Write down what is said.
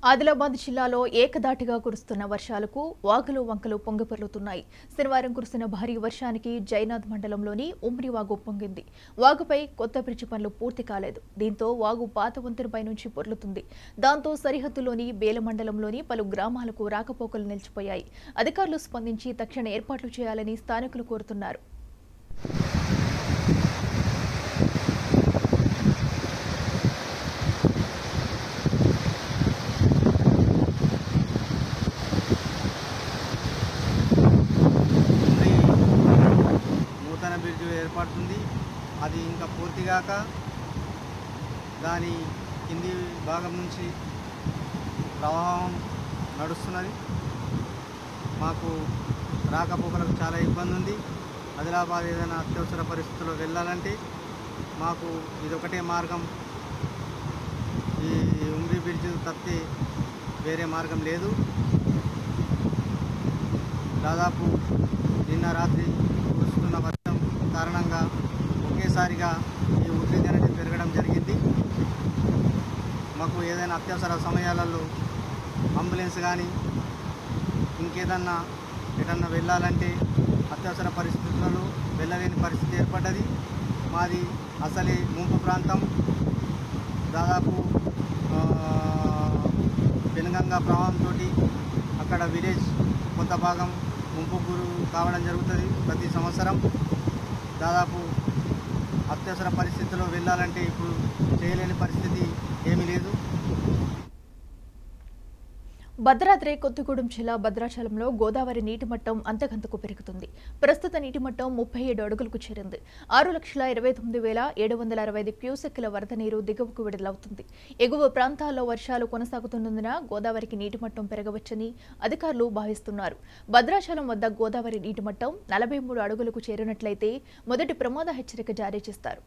ఆదిలాబాద్ జిల్లాలో ఏకధాటిగా కురుస్తున్న వర్షాలకు వాగులు వంకలు పొంగిపొర్లుతున్నాయి. శనివారం కురిసిన భారీ వర్షానికి జైనాథ్ మండలంలోని ఉమ్రి వాగు పొంగింది. వాగుపై కొత్త బ్రిడ్జి పనులు పూర్తి కాలేదు. దీంతో వాగు పాత వంతెనపై నుంచి పొర్లుతుంది. దాంతో సరిహద్దులోని బేల మండలంలోని పలు గ్రామాలకు రాకపోకలు నిలిచిపోయాయి. అధికారులు స్పందించి తక్షణ ఏర్పాట్లు చేయాలని స్థానికులు కోరుతున్నారు. బ్రిడ్జ్ ఏర్పడుతుంది. అది ఇంకా పూర్తిగాక దాని కింది భాగం నుంచి ప్రవాహం నడుస్తున్నది. మాకు రాకపోకలకు చాలా ఇబ్బంది ఉంది. ఆదిలాబాద్ ఏదైనా అత్యవసర పరిస్థితుల్లో వెళ్ళాలంటే మాకు ఇదొకటే మార్గం. ఈ ఉమ్రి బ్రిడ్జ్ తప్పితే వేరే మార్గం లేదు. దాదాపు నిన్న రాత్రి కురుస్తున్న వర్షం కారణంగా ఒకేసారిగా ఈ ఉధృతి అనేది పెరగడం జరిగింది. మాకు ఏదైనా అత్యవసర సమయాలలో అంబులెన్స్ కానీ ఇంకేదన్నా ఎటన్నా వెళ్ళాలంటే అత్యవసర పరిస్థితులలో వెళ్ళలేని పరిస్థితి ఏర్పడ్డది. మాది అసలే ముంపు ప్రాంతం. దాదాపు పెనుగంగా ప్రవాహంతో అక్కడ విలేజ్ కొంత భాగం ముంపు గురి కావడం జరుగుతుంది ప్రతి సంవత్సరం. దాదాపు అత్యవసర పరిస్థితుల్లో వెళ్ళాలంటే ఇప్పుడు చేయలేని పరిస్థితి ఏమీ లేదు. భద్రాద్రి కొత్తగూడెం జిల్లా భద్రాచలంలో గోదావరి నీటి మట్టం అంతకంతకు పెరుగుతుంది. ప్రస్తుత నీటి మట్టం 37 అడుగులకు చేరింది. 6,29,765 క్యూసెక్కుల వరద నీరు దిగువకు విడుదలవుతుంది. ఎగువ ప్రాంతాల్లో వర్షాలు కొనసాగుతున్నందున గోదావరికి నీటి మట్టం పెరగవచ్చని అధికారులు భావిస్తున్నారు. భద్రాచలం వద్ద గోదావరి నీటి మట్టం 43 అడుగులకు చేరినట్లయితే మొదటి ప్రమాద హెచ్చరిక జారీ చేస్తారు.